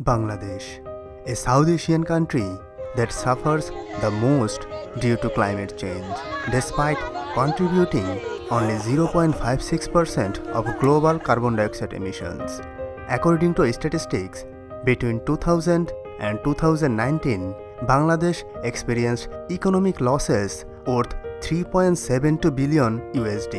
Bangladesh, a South Asian country that suffers the most due to climate change, despite contributing only 0.56% of global carbon dioxide emissions. According to statistics, between 2000 and 2019, Bangladesh experienced economic losses worth 3.72 billion USD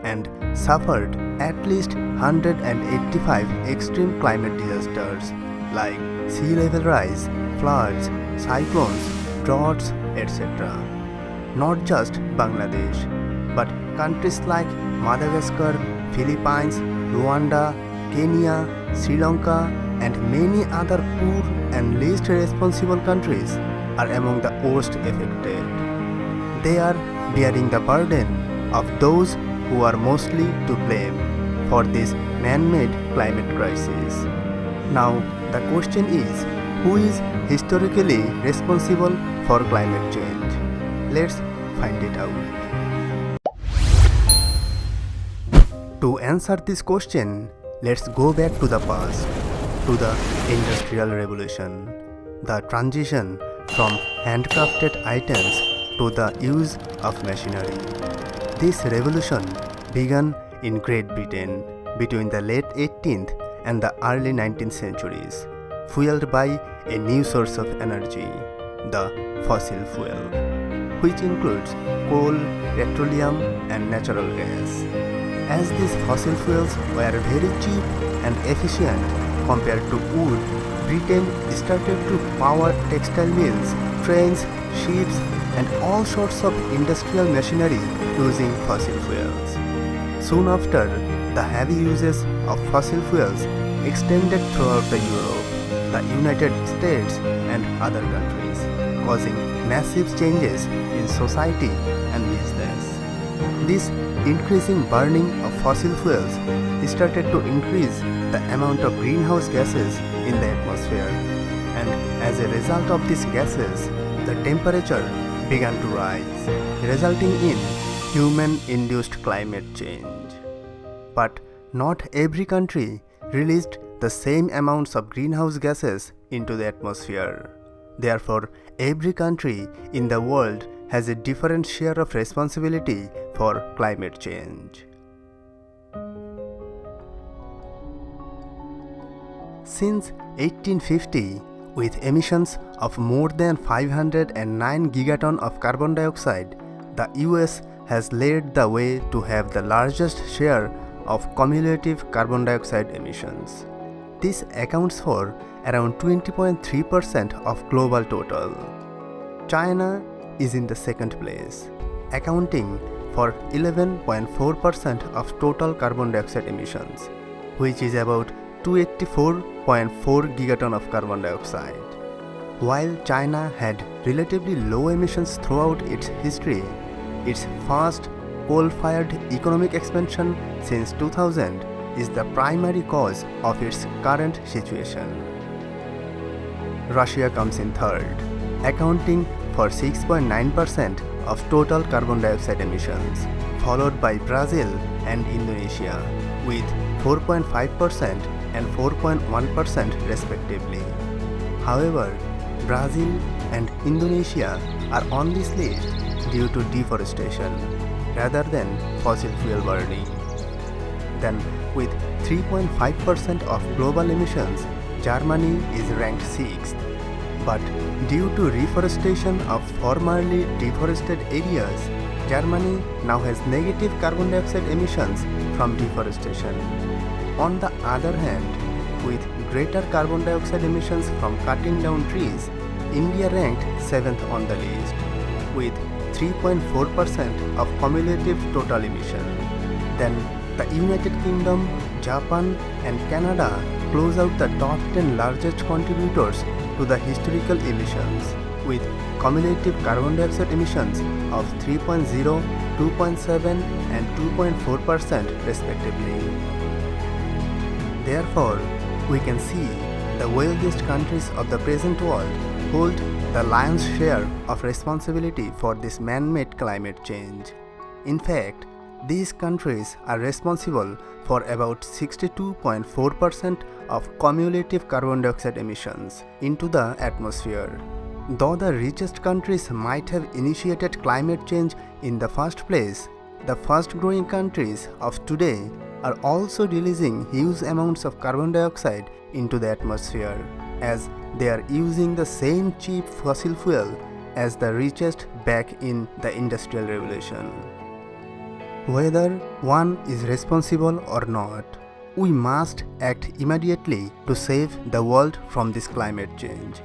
and suffered at least 185 extreme climate disasters like sea level rise, floods, cyclones, droughts, etc. Not just Bangladesh, but countries like Madagascar, Philippines, Rwanda, Kenya, Sri Lanka, and many other poor and least responsible countries are among the worst affected. They are bearing the burden of those who are mostly to blame for this man-made climate crisis. Now, the question is, who is historically responsible for climate change? Let's find it out. To answer this question, let's go back to the past, to the Industrial Revolution, the transition from handcrafted items to the use of machinery. This revolution began in Great Britain between the late 18th and the early 19th centuries, fueled by a new source of energy, the fossil fuel, which includes coal, petroleum, and natural gas. As these fossil fuels were very cheap and efficient compared to wood, Britain started to power textile mills, trains, ships, and all sorts of industrial machinery using fossil fuels. Soon after, the heavy uses of fossil fuels extended throughout the Europe, the United States, and other countries, causing massive changes in society and business. This increasing burning of fossil fuels started to increase the amount of greenhouse gases in the atmosphere, and as a result of these gases, the temperature began to rise, resulting in human-induced climate change. But not every country released the same amounts of greenhouse gases into the atmosphere. Therefore, every country in the world has a different share of responsibility for climate change. Since 1850, with emissions of more than 509 gigaton of carbon dioxide, the US has led the way to have the largest share of cumulative carbon dioxide emissions. This accounts for around 20.3% of global total. China is in the second place, accounting for 11.4% of total carbon dioxide emissions, which is about 284.4 gigaton of carbon dioxide. While China had relatively low emissions throughout its history, its fast coal-fired economic expansion since 2000 is the primary cause of its current situation. Russia comes in third, accounting for 6.9% of total carbon dioxide emissions, followed by Brazil and Indonesia with 4.5% and 4.1% respectively. However, Brazil and Indonesia are on this list due to deforestation rather than fossil fuel burning. Then, with 3.5% of global emissions, Germany is ranked 6th. But due to reforestation of formerly deforested areas, Germany now has negative carbon dioxide emissions from deforestation. On the other hand, with greater carbon dioxide emissions from cutting down trees, India ranked 7th on the list, with 3.4% of cumulative total emission. Then the United Kingdom, Japan, and Canada close out the top 10 largest contributors to the historical emissions, with cumulative carbon dioxide emissions of 3.0, 2.7, and 2.4% respectively. Therefore, we can see the wealthiest countries of the present world hold the lion's share of responsibility for this man-made climate change. In fact, these countries are responsible for about 62.4% of cumulative carbon dioxide emissions into the atmosphere. Though the richest countries might have initiated climate change in the first place, the fast-growing countries of today are also releasing huge amounts of carbon dioxide into the atmosphere, as they are using the same cheap fossil fuel as the richest back in the Industrial Revolution. Whether one is responsible or not, we must act immediately to save the world from this climate change.